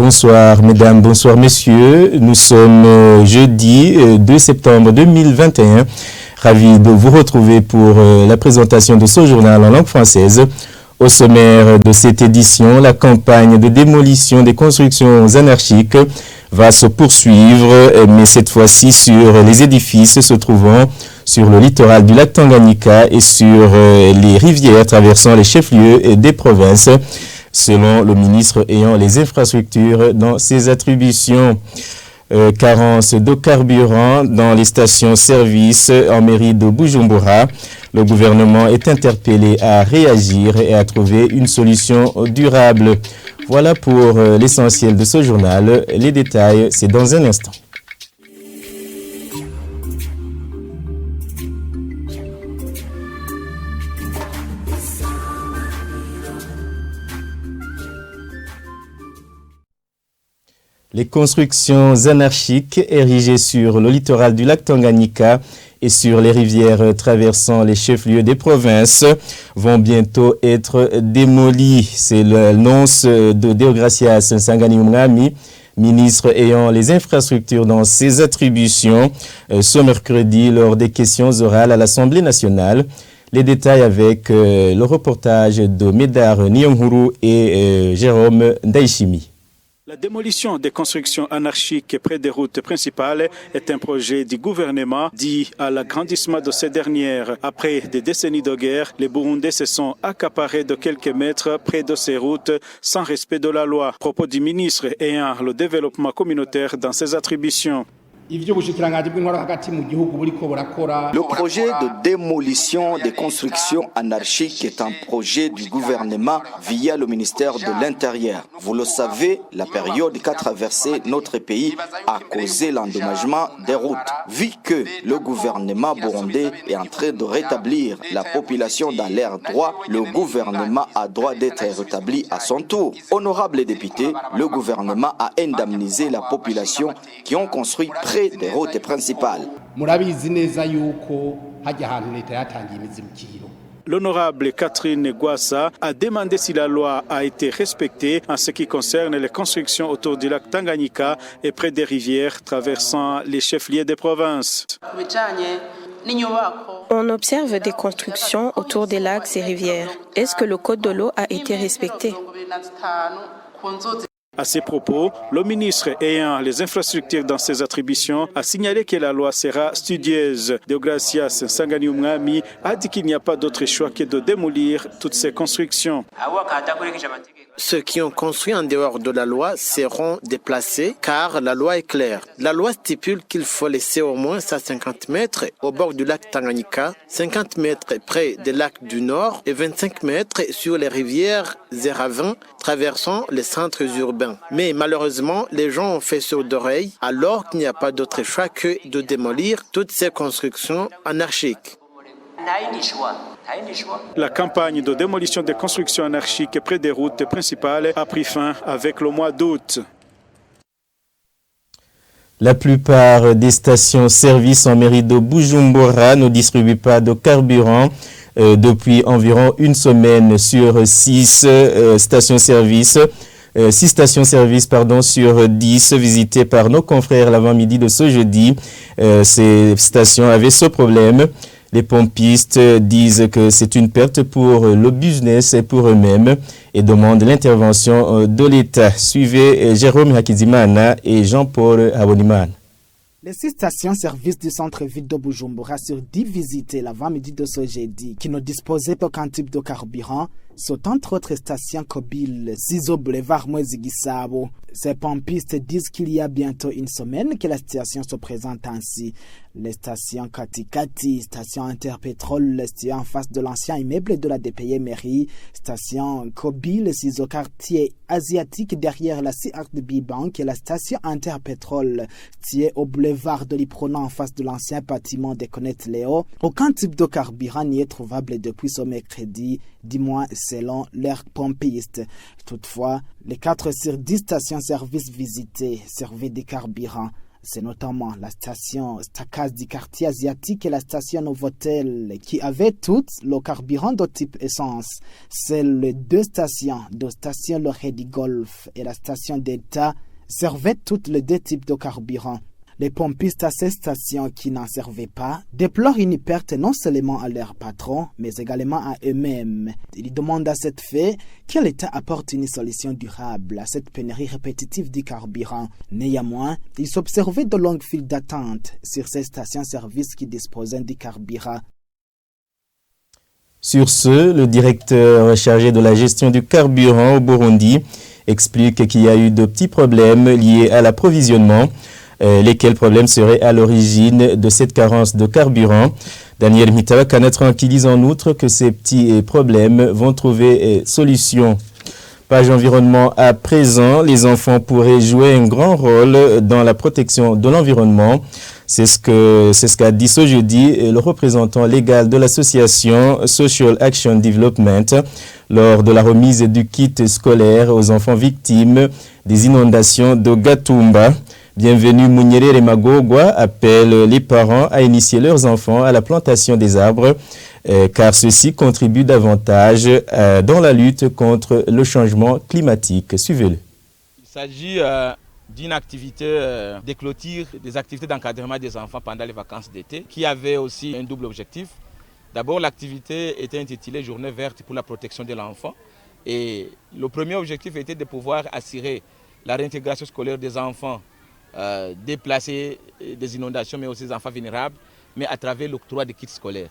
Bonsoir mesdames, bonsoir messieurs. Nous sommes jeudi 2 septembre 2021. Ravi de vous retrouver pour la présentation de ce journal en langue française. Au sommaire de cette édition, la campagne de démolition des constructions anarchiques va se poursuivre, mais cette fois-ci sur les édifices se trouvant sur le littoral du lac Tanganyika et sur les rivières traversant les chefs-lieux des provinces, selon le ministre ayant les infrastructures dans ses attributions. Carence de carburant dans les stations-service en mairie de Bujumbura. Le gouvernement est interpellé à réagir et à trouver une solution durable. Voilà pour l'essentiel de ce journal. Les détails, c'est dans un instant. Les constructions anarchiques érigées sur le littoral du lac Tanganyika et sur les rivières traversant les chefs-lieux des provinces vont bientôt être démolies. C'est l'annonce de Deogracias Nsangani-Umwami, ministre ayant les infrastructures dans ses attributions, ce mercredi lors des questions orales à l'Assemblée nationale. Les détails avec le reportage de Médard Nyonghuru et Jérôme Ndaishimi. La démolition des constructions anarchiques près des routes principales est un projet du gouvernement dit à l'agrandissement de ces dernières. Après des décennies de guerre, les Burundais se sont accaparés de quelques mètres près de ces routes sans respect de la loi. Propos du ministre ayant le développement communautaire dans ses attributions. Le projet de démolition des constructions anarchiques est un projet du gouvernement via le ministère de l'Intérieur. Vous le savez, la période qu'a traversé notre pays a causé l'endommagement des routes. Vu que le gouvernement burundais est en train de rétablir la population dans l'air droit, le gouvernement a droit d'être rétabli à son tour. Honorables députés, le gouvernement a indemnisé la population qui ont construit près des routes principales. L'honorable Catherine Gwassa a demandé si la loi a été respectée en ce qui concerne les constructions autour du lac Tanganyika et près des rivières traversant les chefs-lieux des provinces. On observe des constructions autour des lacs et rivières. Est-ce que le code de l'eau a été respecté? À ces propos, le ministre ayant les infrastructures dans ses attributions a signalé que la loi sera studieuse. Deogracias Nsangani-Umwami a dit qu'il n'y a pas d'autre choix que de démolir toutes ces constructions. Ceux qui ont construit en dehors de la loi seront déplacés car la loi est claire. La loi stipule qu'il faut laisser au moins 150 mètres au bord du lac Tanganyika, 50 mètres près des lacs du Nord et 25 mètres sur les rivières et ravins traversant les centres urbains. Mais malheureusement, les gens ont fait sourd d'oreille alors qu'il n'y a pas d'autre choix que de démolir toutes ces constructions anarchiques. La campagne de démolition des constructions anarchiques près des routes principales a pris fin avec le mois d'août. La plupart des stations-service en mairie de Bujumbura ne distribuent pas de carburant depuis environ une semaine sur 6 stations-service. 6 stations-service sur 10 visitées par nos confrères l'avant-midi de ce jeudi. Ces stations avaient ce problème. Les pompistes disent que c'est une perte pour le business et pour eux-mêmes et demandent l'intervention de l'État. Suivez Jérôme Hakizimana et Jean-Paul Abonimane. Les 6 stations-service du centre-ville de Bujumbura sur 10 visitées l'avant-midi de ce jeudi, qui ne disposaient d'aucun type de carburant, sont entre autres stations Kobil, Zizo Boulevard Mwezigisabo. Ces pompistes disent qu'il y a bientôt une semaine que la station se présente ainsi. Les stations Katikati, station Interpétrole, située en face de l'ancien immeuble de la DPI mairie, station Kobil, Zizo quartier asiatique derrière la CRDB Bank et la station Interpétrole, située au boulevard de l'Iprona en face de l'ancien bâtiment des Connect Léo. Aucun type de carburant n'y est trouvable depuis ce mercredi, du moins selon leurs pompistes. Toutefois, les 4 sur 10 stations-service visitées servaient des carburants. C'est notamment la station Stakas du quartier asiatique et la station Novotel qui avaient toutes le carburant de type essence. Seules les deux stations, de station Le Redi Golf et la station d'État, servaient toutes les deux types de carburant. Les pompistes à ces stations qui n'en servaient pas déplorent une perte non seulement à leur patron, mais également à eux-mêmes. Ils demandent à cette fait que l'État apporte une solution durable à cette pénurie répétitive du carburant. Néanmoins, ils s'observaient de longues files d'attente sur ces stations-service qui disposaient du carburant. Sur ce, le directeur chargé de la gestion du carburant au Burundi explique qu'il y a eu de petits problèmes liés à l'approvisionnement. Lesquels problèmes seraient à l'origine de cette carence de carburant. Daniel Mitawakana tranquillise en outre que ces petits problèmes vont trouver solution. Page environnement à présent, les enfants pourraient jouer un grand rôle dans la protection de l'environnement. C'est ce qu'a dit ce jeudi le représentant légal de l'association Social Action Development lors de la remise du kit scolaire aux enfants victimes des inondations de Gatumba. Bienvenue Mouniere Magogwa appelle les parents à initier leurs enfants à la plantation des arbres car ceci contribue davantage dans la lutte contre le changement climatique. Suivez-le. Il s'agit d'une activité de clôture, des activités d'encadrement des enfants pendant les vacances d'été qui avait aussi un double objectif. D'abord, l'activité était intitulée Journée verte pour la protection de l'enfant et le premier objectif était de pouvoir assurer la réintégration scolaire des enfants déplacés des inondations, mais aussi des enfants vulnérables, mais à travers l'octroi des kits scolaires.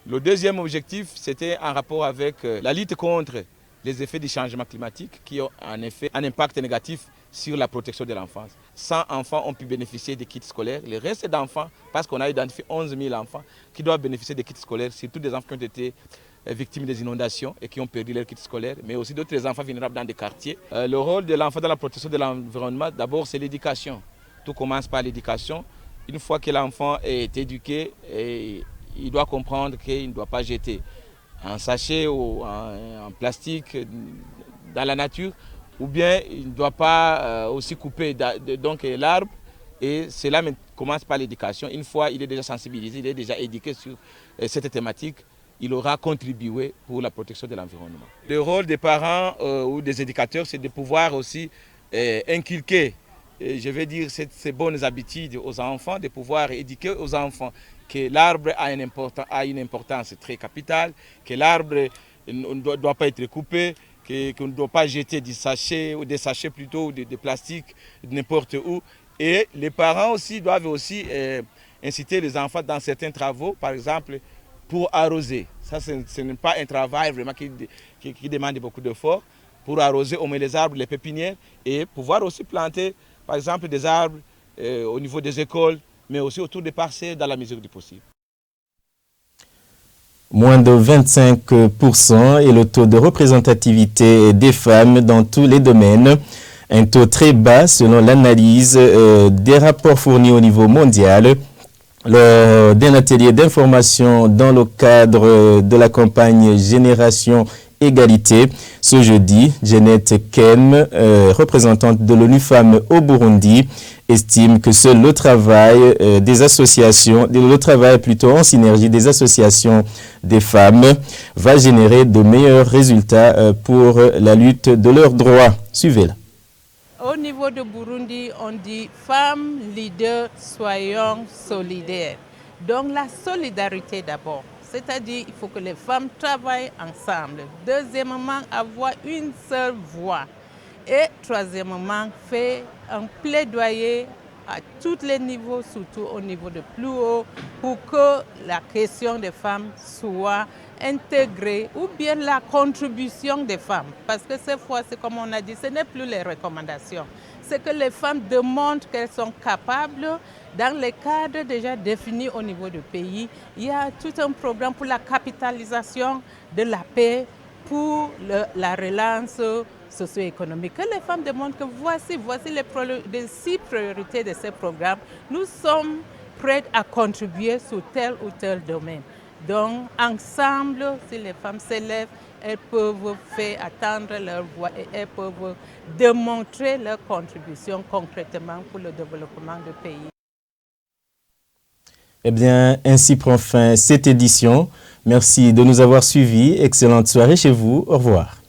Le deuxième objectif, c'était en rapport avec la lutte contre les effets du changement climatique qui ont en effet un impact négatif sur la protection de l'enfance. 100 enfants ont pu bénéficier des kits scolaires. Le reste d'enfants, parce qu'on a identifié 11 000 enfants qui doivent bénéficier des kits scolaires, surtout des enfants qui ont été victimes des inondations et qui ont perdu leur kit scolaire, mais aussi d'autres enfants vulnérables dans des quartiers. Le rôle de l'enfant dans la protection de l'environnement, d'abord, c'est l'éducation. Tout commence par l'éducation. Une fois que l'enfant est éduqué, il doit comprendre qu'il ne doit pas jeter un sachet ou en plastique dans la nature, ou bien il ne doit pas aussi couper l'arbre. Et cela commence par l'éducation. Une fois il est déjà sensibilisé, il est déjà éduqué sur cette thématique, il aura contribué pour la protection de l'environnement. Le rôle des parents ou des éducateurs, c'est de pouvoir aussi inculquer, je vais dire, ces bonnes habitudes aux enfants, de pouvoir éduquer aux enfants que l'arbre a une importance très capitale, que l'arbre ne doit pas être coupé, qu'on ne doit pas jeter des sachets plutôt, des plastiques n'importe où. Et les parents aussi doivent aussi inciter les enfants dans certains travaux, par exemple, pour arroser. Ça, ce n'est pas un travail vraiment qui demande beaucoup d'efforts. Pour arroser au moins les arbres, les pépinières, et pouvoir aussi planter, par exemple, des arbres au niveau des écoles, mais aussi autour des parcelles dans la mesure du possible. Moins de 25% est le taux de représentativité des femmes dans tous les domaines. Un taux très bas selon l'analyse des rapports fournis au niveau mondial. Lors d'un atelier d'information dans le cadre de la campagne Génération Égalité, ce jeudi, Jeannette Kem, représentante de l'ONU Femmes au Burundi, estime que seul le travail des associations, le travail plutôt en synergie des associations des femmes va générer de meilleurs résultats pour la lutte de leurs droits. Suivez-la. Au niveau de Burundi, on dit femmes leaders, soyons solidaires. Donc la solidarité d'abord, c'est-à-dire il faut que les femmes travaillent ensemble. Deuxièmement, avoir une seule voix. Et troisièmement, faire un plaidoyer à tous les niveaux, surtout au niveau de plus haut, pour que la question des femmes soit intégrée, ou bien la contribution des femmes. Parce que cette fois, c'est comme on a dit, ce n'est plus les recommandations. C'est que les femmes démontrent qu'elles sont capables, dans les cadres déjà définis au niveau du pays. Il y a tout un programme pour la capitalisation de la paix, pour la relance socio-économique. Que les femmes démontrent que voici les 6 priorités de ce programme. Nous sommes prêts à contribuer sur tel ou tel domaine. Donc, ensemble, si les femmes s'élèvent, elles peuvent faire attendre leur voix et elles peuvent démontrer leur contribution concrètement pour le développement du pays. Eh bien, ainsi prend fin cette édition. Merci de nous avoir suivis. Excellente soirée chez vous. Au revoir.